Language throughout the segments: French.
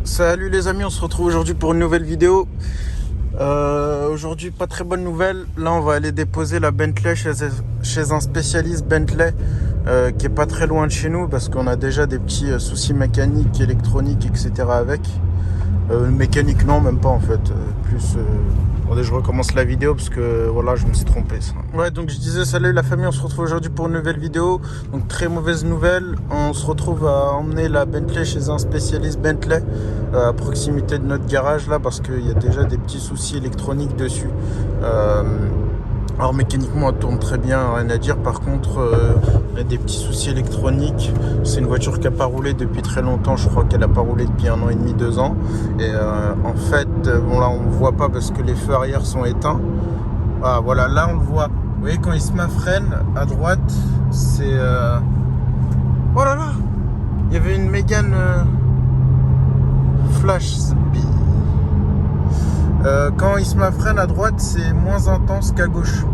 Salut les amis, on se retrouve aujourd'hui pour une nouvelle vidéo. Aujourd'hui, pas très bonne nouvelle. Là, on va aller déposer la Bentley chez un spécialiste Bentley qui est pas très loin de chez nous parce qu'on a déjà des petits soucis mécaniques, électroniques, etc. avec. Mécanique, non, même pas en fait. Attendez, je recommence la vidéo parce que voilà, je me suis trompé. Ouais, donc je disais salut la famille, on se retrouve aujourd'hui pour une nouvelle vidéo. Donc très mauvaise nouvelle, on se retrouve à emmener la Bentley chez un spécialiste Bentley à proximité de notre garage là parce qu'il y a déjà des petits soucis électroniques dessus. Alors mécaniquement elle tourne très bien, rien à dire. Par contre, il y a des petits soucis électroniques. C'est une voiture qui n'a pas roulé depuis très longtemps. Je crois qu'elle n'a pas roulé depuis 1 an et demi, 2 ans. Et en fait, bon là on ne voit pas parce que les feux arrière sont éteints. Ah voilà, là on le voit. Vous voyez quand il se met freine à droite, c'est... Oh là là, il y avait une Mégane Flash. Quand il se met freine à droite, c'est moins intense qu'à gauche.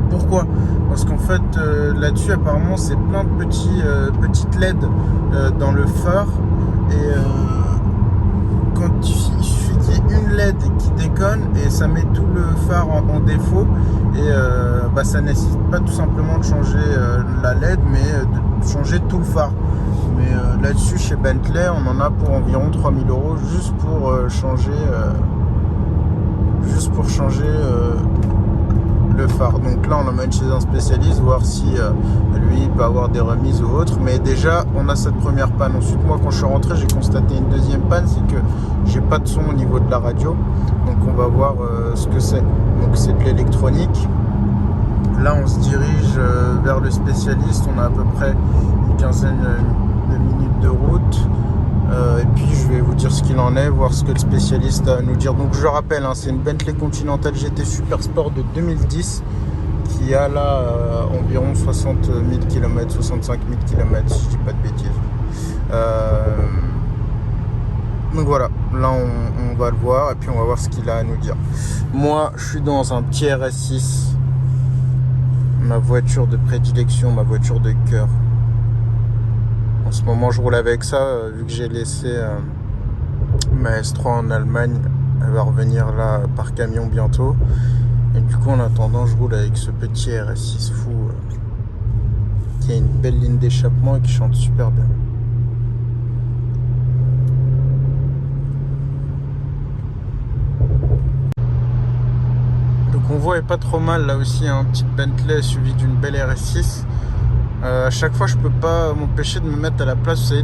Pourquoi? Parce qu'en fait, là-dessus, apparemment, c'est plein de petites LED dans le phare. Et quand il suffit qu'il y ait une LED qui déconne, et ça met tout le phare en défaut. Et ça nécessite pas tout simplement de changer la LED, mais de changer tout le phare. Mais là-dessus, chez Bentley, on en a pour environ 3000 € juste pour changer le phare. Donc là on l'emmène chez un spécialiste voir si lui il peut avoir des remises ou autre, mais déjà on a cette première panne. Ensuite moi quand je suis rentré j'ai constaté une deuxième panne, c'est que j'ai pas de son au niveau de la radio, donc on va voir ce que c'est. Donc c'est de l'électronique. Là on se dirige vers le spécialiste, on a à peu près une quinzaine de minutes de route. Et puis je vais vous dire ce qu'il en est, voir ce que le spécialiste a à nous dire. Donc je rappelle, c'est une Bentley Continental GT Super Sport de 2010 qui a là environ 60 000 km, 65 000 km si je dis pas de bêtises. Donc voilà, là on va le voir et puis on va voir ce qu'il a à nous dire. Moi je suis dans un petit RS6, ma voiture de prédilection, ma voiture de cœur. En ce moment, je roule avec ça, vu que j'ai laissé ma S3 en Allemagne. Elle va revenir là par camion bientôt. Et du coup, en attendant, je roule avec ce petit RS6 fou qui a une belle ligne d'échappement et qui chante super bien. Le convoi est pas trop mal là aussi, un petit Bentley suivi d'une belle RS6. À chaque fois je peux pas m'empêcher de me mettre à la place, vous savez,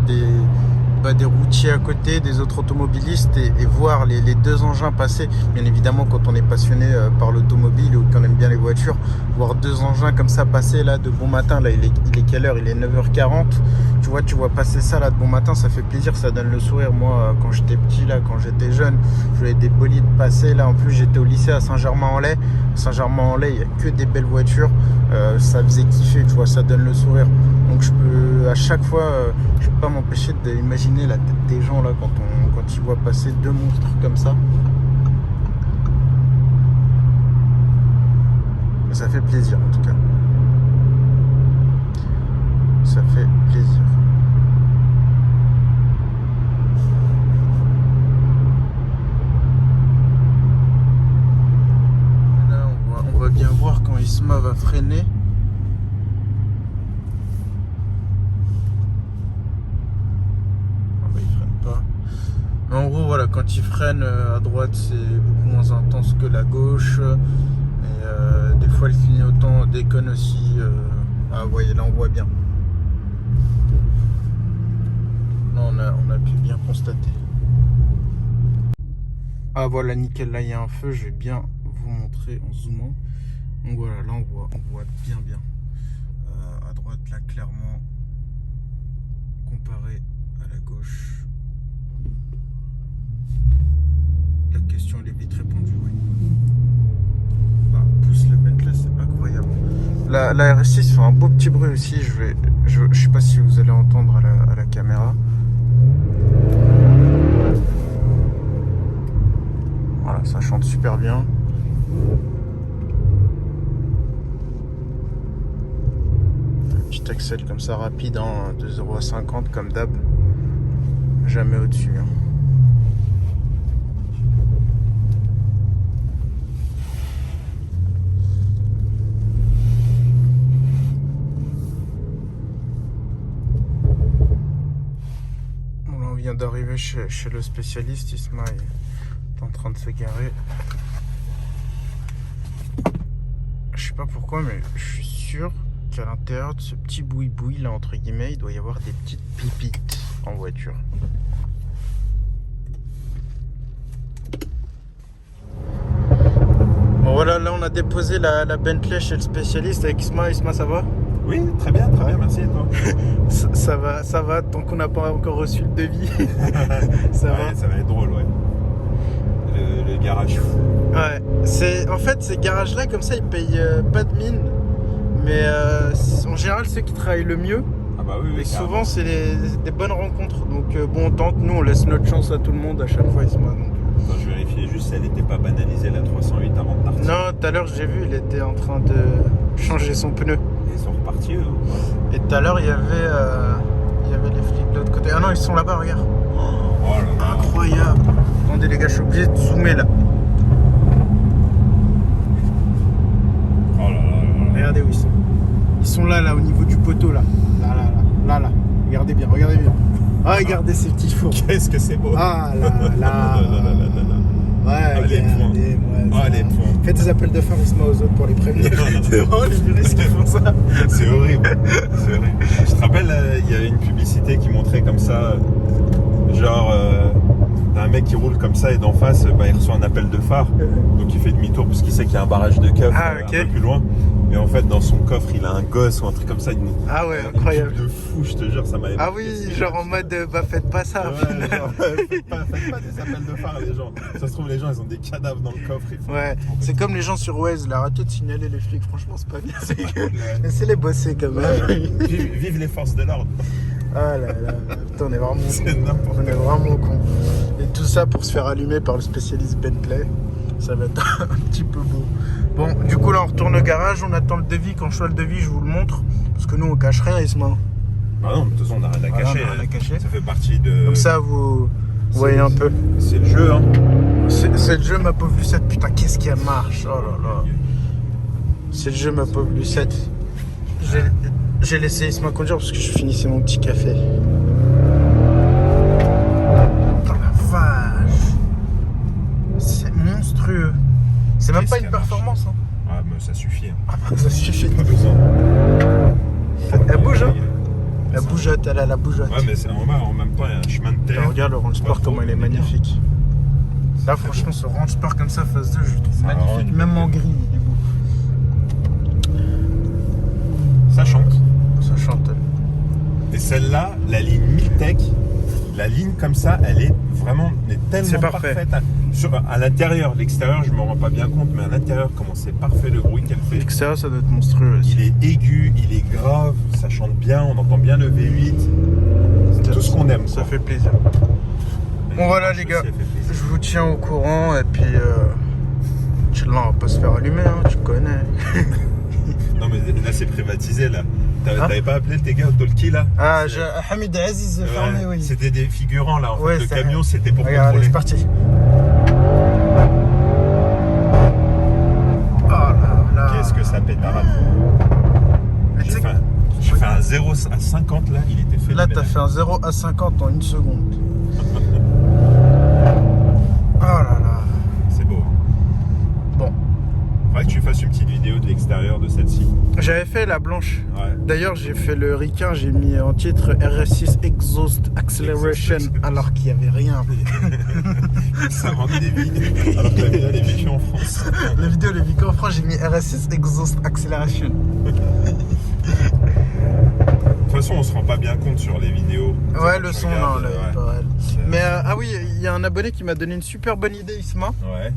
des routiers à côté, des autres automobilistes et voir les deux engins passer. Bien évidemment quand on est passionné par l'automobile ou qu'on aime bien les voitures, voir deux engins comme ça passer là de bon matin, là il est quelle heure? Il est 9h40, tu vois passer ça là de bon matin, ça fait plaisir, ça donne le sourire. Moi quand j'étais petit là, quand j'étais jeune, je voyais des bolides passer là. En plus j'étais au lycée à Saint-Germain-en-Laye. Saint-Germain-en-Laye, il n'y a que des belles voitures, ça faisait kiffer, tu vois, ça donne le sourire. Donc je peux à chaque fois, je peux pas m'empêcher d'imaginer la tête des gens là quand ils voient passer deux monstres comme ça. Ça fait plaisir en tout cas. Ça fait plaisir. Là on va bien voir quand Isma va freiner. En gros, voilà, quand il freine à droite, c'est beaucoup moins intense que la gauche. Et des fois, le clignotant déconne aussi. Ah, vous voyez, là, on voit bien. Là, on a pu bien constater. Ah, voilà, nickel. Là, il y a un feu. Je vais bien vous montrer en zoomant. Donc, voilà, là, on voit bien. À droite, là, clairement, comparé à la gauche. La question elle est vite répondue, oui. Pousse la Bentley, c'est incroyable. La RS6 fait un beau petit bruit aussi. Je sais pas si vous allez entendre à la caméra. Voilà, ça chante super bien. Un petit accèle comme ça rapide, hein, de 0 à 50 comme d'hab. jamais au-dessus. Hein. Bon, là, on vient d'arriver chez le spécialiste. Isma est en train de se garer. Je sais pas pourquoi, mais je suis sûr qu'à l'intérieur de ce petit boui-boui là, entre guillemets, il doit y avoir des petites pépites en voiture. Bon voilà, là on a déposé la Bentley chez le spécialiste avec Isma. Isma, ça va? Oui, très bien, merci et toi? ça va, tant qu'on n'a pas encore reçu le devis. Ça va. Ça va être drôle, ouais. Le garage fou. Ouais, en fait ces garages là comme ça ils payent pas de mine, mais en général ceux qui travaillent le mieux. Ah bah oui, et souvent c'est des bonnes rencontres, donc bon on tente, nous on laisse notre chance à tout le monde à chaque fois. Isma, donc. Attends, je vérifiais juste si elle n'était pas banalisée la 308 avant de partir. Non, tout à l'heure j'ai vu, il était en train de changer son pneu. Ils sont repartis eux. Et tout à l'heure il y avait les flics de l'autre côté. Ah non, ils sont là-bas, regarde. Oh là là. Incroyable. Attendez les gars, je suis obligé de zoomer là. Oh là là là. Regardez où ils sont. Ils sont là au niveau du poteau là. Là. Regardez bien. Ah, regardez ces petits fours. Qu'est-ce que c'est beau. Ah là. Ouais, les points. Les points. Faites des appels de phare Isma aux autres pour les prévenir. C'est vraiment les juristes qui font ça. C'est horrible. Je te rappelle, il y avait une publicité qui montrait comme ça, genre un mec qui roule comme ça et d'en face, il reçoit un appel de phare. Donc il fait demi-tour parce qu'il sait qu'il y a un barrage de keuf un peu plus loin. Et en fait, dans son coffre, il a un gosse ou un truc comme ça. Ah ouais, incroyable. De fou, je te jure, ça m'avait. Ah oui, genre en mode, faites pas ça. Ouais, genre, faites pas des appels de phare, les gens. Ça se trouve, les gens, ils ont des cadavres dans le coffre. Ouais, c'est comme les gens sur Waze, là, arrêtez de signaler les flics, franchement, c'est pas bien. C'est les bosser quand même. Vive les forces de l'ordre. Ah là là, putain, on est vraiment con. C'est n'importe quoi. On est vraiment con. Et tout ça pour se faire allumer par le spécialiste Bentley. Ça va être un petit peu beau. Bon, du coup là on retourne au garage, on attend le devis. Quand je vois le devis, je vous le montre. Parce que nous on cache rien, Isma. Bah non, de toute façon on n'a rien à cacher. On a rien à cacher. Ça fait partie de. Comme ça vous voyez un peu. C'est le jeu, hein. C'est le jeu, ma pauvre Lucette. Putain, qu'est-ce qu'elle marche. Oh là là. C'est le jeu, ma pauvre Lucette. J'ai laissé Isma conduire parce que je finissais mon petit café. Oh la vache. C'est monstrueux. C'est même pas une performance. Hein. Ah, mais ça suffit. Hein. Ça suffit. Pas besoin. Elle bouge, hein. La bougeotte, elle a la bougeotte. Ouais, mais c'est normal, en même temps, il y a un chemin de terre. Là, regarde le Range Sport, comment il est magnifique. Là, franchement, ce Range Sport comme ça, phase 2, je le trouve magnifique. Même en gris, il est beau. Ça chante. Ça chante. Et celle-là, la ligne Miltech, la ligne comme ça, elle est vraiment tellement parfaite. À l'intérieur, l'extérieur, je me rends pas bien compte, mais à l'intérieur, comment c'est parfait le bruit qu'elle fait. L'extérieur, ça doit être monstrueux aussi. Il est aigu, il est grave, ça chante bien, on entend bien le V8. C'est tout ce qu'on aime. Ça fait plaisir. Bon voilà les gars, je vous tiens au courant et puis là on va pas se faire allumer, hein, tu connais. Non mais là c'est privatisé là. T'avais pas appelé tes gars au Talkie là? Ah, Hamid Aziz fermé, oui. C'était des figurants là, en ouais, fait. Le camion c'était pour regarde, contrôler. C'est parti. Oh là là. Qu'est-ce que ça pétard. J'ai fait un 0 à 50 là, il était fait. Là t'as fait un 0 à 50 en une seconde. Oh là là. C'est beau. Bon. Faudrait que tu fasses une petite vidéo de l'extérieur de celle-ci. J'avais fait la blanche. Ouais. D'ailleurs, j'ai fait le ricain, j'ai mis en titre RS6 Exhaust Acceleration alors qu'il n'y avait rien. Ça rend des vies. Alors que la vidéo elle est vécue en France. La vidéo elle est vécue en France, j'ai mis RS6 Exhaust Acceleration. De toute façon, on se rend pas bien compte sur les vidéos. Ouais, le son, non, là, ouais. pas mal. Mais ah oui, il y a un abonné qui m'a donné une super bonne idée, Isma. Ouais.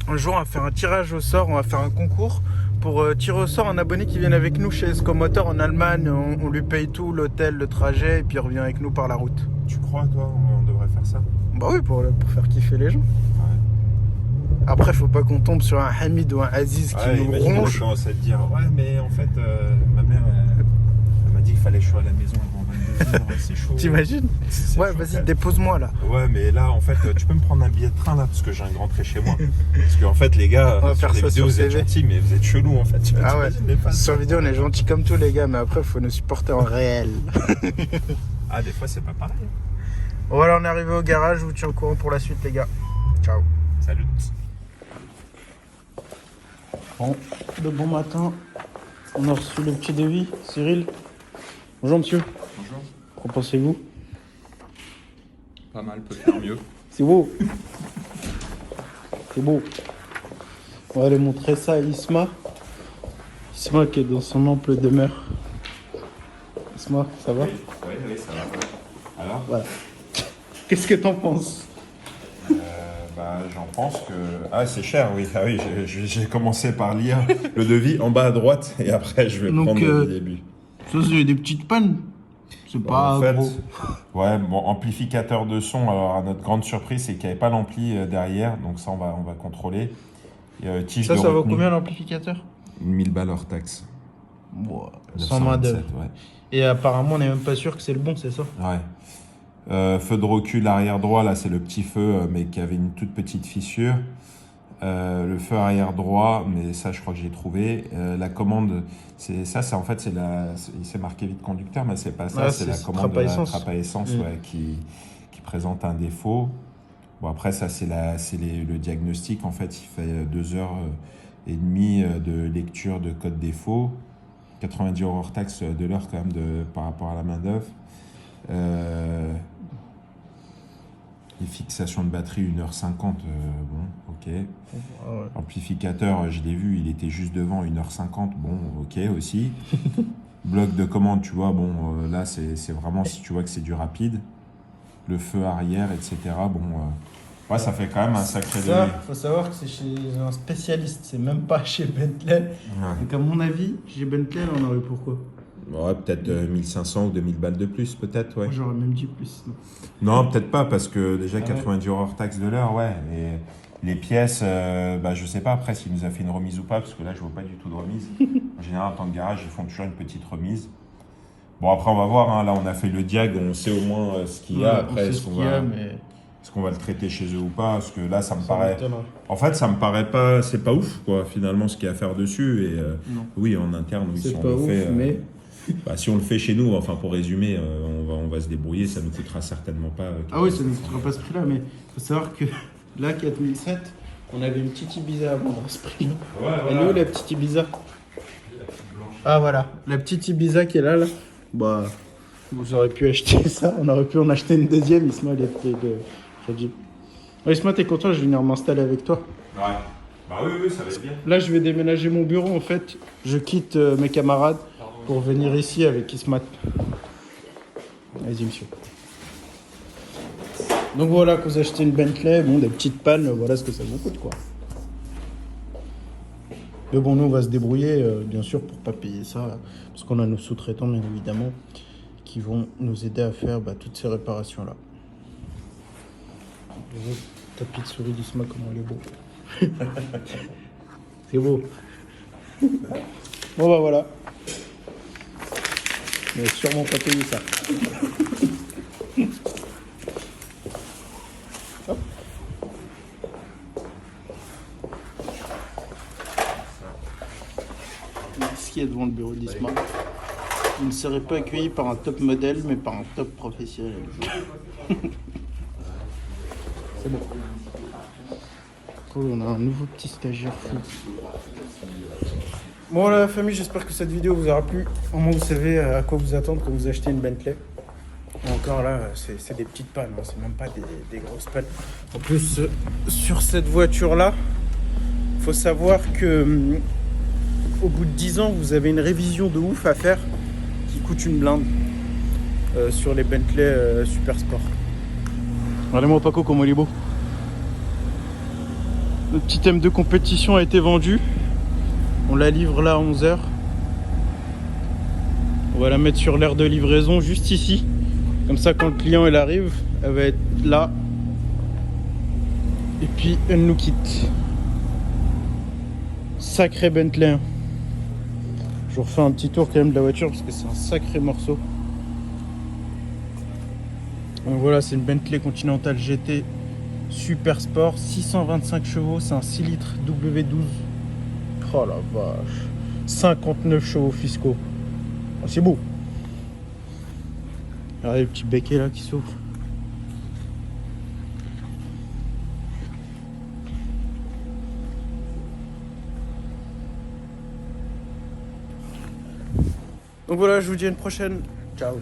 Un jour, on va faire un tirage au sort, on va faire un concours pour tirer au sort un abonné qui vient avec nous chez Escomotor en Allemagne. On lui paye tout, l'hôtel, le trajet, et puis il revient avec nous par la route. Tu crois, toi, on devrait faire ça? Bah oui, pour faire kiffer les gens. Ouais. Après, faut pas qu'on tombe sur un Hamid ou un Aziz qui nous ronge. On commence à te dire, ouais, mais en fait, ma mère, elle m'a dit qu'il fallait que je sois à la maison avant 22h, c'est chaud. T'imagines? C'est Ouais, chaud, vas-y, quand même. dépose-moi là. Ouais, mais là, en fait, tu peux me prendre un billet de train là, parce que j'ai un grand trait chez moi. Parce qu'en fait, les gars, On va sur faire les ça vidéos, sur vous êtes CV. gentils, mais vous êtes chelous en fait. Ah ouais, T'imagines les fans, sur vidéo on est gentil comme tous les gars, mais après faut nous supporter en réel. Ah, des fois, c'est pas pareil. Voilà, on est arrivé au garage, je vous tiens au courant pour la suite les gars. Ciao. Salut. Bon, de bon matin, on a reçu le petit devis, Cyril. Bonjour monsieur, Bonjour. qu'en pensez-vous? Pas mal, peut faire mieux. C'est beau. C'est beau. On va aller montrer ça à Isma. Isma qui est dans son ample demeure. Isma, ça va? Oui, ça va. Alors Voilà. Qu'est-ce que t'en penses? J'en pense que... Ah, c'est cher, oui. Ah oui, j'ai commencé par lire le devis en bas à droite et après je vais Donc, prendre le début. Ça c'est des petites pannes. C'est pas En fait, gros. ouais, bon, amplificateur de son. Alors, à notre grande surprise, c'est qu'il n'y avait pas l'ampli derrière. Donc ça, on va contrôler. Tige Ça de vaut retenue. combien l'amplificateur? 1000 balles hors taxe. Sans main d'œuvre. 927, ouais. Et apparemment on n'est même pas sûr que c'est le bon, c'est ça? Ouais. Feu de recul arrière droit, là c'est le petit feu, mais qui avait une toute petite fissure. Le feu arrière droit, mais ça je crois que j'ai trouvé. La commande, c'est marqué vide conducteur, mais c'est pas ça, Ah, c'est la commande trappe de à la essence. trappe à essence ouais, qui présente un défaut. Bon après ça c'est le diagnostic, en fait il fait 2h30 de lecture de code défaut. 90 € hors taxe de l'heure quand même par rapport à la main d'œuvre. Les fixations de batterie 1h50, bon, ok. Ah ouais. Amplificateur, je l'ai vu, il était juste devant 1h50, bon, ok aussi. Bloc de commande, tu vois, bon, là c'est vraiment si tu vois que c'est du rapide. Le feu arrière, etc. Bon, ouais, ça fait quand même un sacré Ça, devis. faut savoir que c'est chez un spécialiste, c'est même pas chez Bentley. Ouais. Donc à mon avis, chez Bentley, là, on aurait pourquoi? Ouais, peut-être 1500 ou 2000 balles de plus, peut-être, ouais. Moi, j'aurais même dit plus. Non, peut-être pas, parce que déjà Ah ouais. 90 € hors taxe de l'heure, ouais. Et les pièces, je sais pas après s'il nous a fait une remise ou pas, parce que là, je vois pas du tout de remise. En général, en tant que garage, ils font toujours une petite remise. Bon, après, on va voir, hein. Là, on a fait le diag, on sait au moins ce qu'il y a. Après, est-ce qu'on va le traiter chez eux ou pas? Parce que là, ça me paraît... En fait, ça me paraît pas... C'est pas ouf, quoi, finalement, ce qu'il y a à faire dessus. Et oui, en interne, oui, si on le fait... mais... si on le fait chez nous, enfin pour résumer, on va se débrouiller, ça ne nous coûtera certainement pas. Ah oui, ça ne nous coûtera pas ce prix-là, mais il faut savoir que là, 4007, on avait une petite Ibiza à vendre à ce prix-là. Ouais, Elle est où la petite Ibiza? Ah voilà, la petite Ibiza qui est là, bah, vous aurez pu acheter ça, on aurait pu en acheter une deuxième, Isma, elle était de crédit. Ouais, Isma, t'es content, je vais venir m'installer avec toi. Ouais, bah oui, ça va être bien. Là, je vais déménager mon bureau, en fait, je quitte mes camarades pour venir ici avec Ismat. Vas-y, monsieur. Donc voilà, quand vous achetez une Bentley, bon, des petites pannes, voilà ce que ça vous coûte, quoi. Mais bon, nous, on va se débrouiller, bien sûr, pour pas payer ça, parce qu'on a nos sous-traitants, bien évidemment, qui vont nous aider à faire toutes ces réparations-là. Le tapis de souris d'Isma, comment il est beau. C'est beau. Bon, bah voilà. Mais sûrement pas payer ça. Hop. Ce qu'il y a devant le bureau d'Isma. Il ne serait pas accueilli par un top modèle, mais par un top professionnel. C'est bon. Cool, on a un nouveau petit stagiaire fou. Bon voilà la famille, j'espère que cette vidéo vous aura plu. Au moins vous savez à quoi vous attendre quand vous achetez une Bentley. Et encore là, c'est des petites pannes, hein. C'est même pas des grosses pannes. En plus, sur cette voiture-là, il faut savoir que au bout de 10 ans, vous avez une révision de ouf à faire qui coûte une blinde sur les Bentley Super Sport. Regardez-moi Paco comment il est beau. Le petit M2 compétition a été vendu. On la livre là à 11h. On va la mettre sur l'aire de livraison juste ici. Comme ça quand le client il arrive, elle va être là. Et puis elle nous quitte. Sacré Bentley. Je vous refais un petit tour quand même de la voiture parce que c'est un sacré morceau. Donc voilà, c'est une Bentley Continental GT Super Sport, 625 chevaux, c'est un 6 litres W12. Oh la vache, 59 chevaux fiscaux. Oh, c'est beau. Regardez le petit becquet là qui s'ouvre. Donc voilà, je vous dis à une prochaine. Ciao.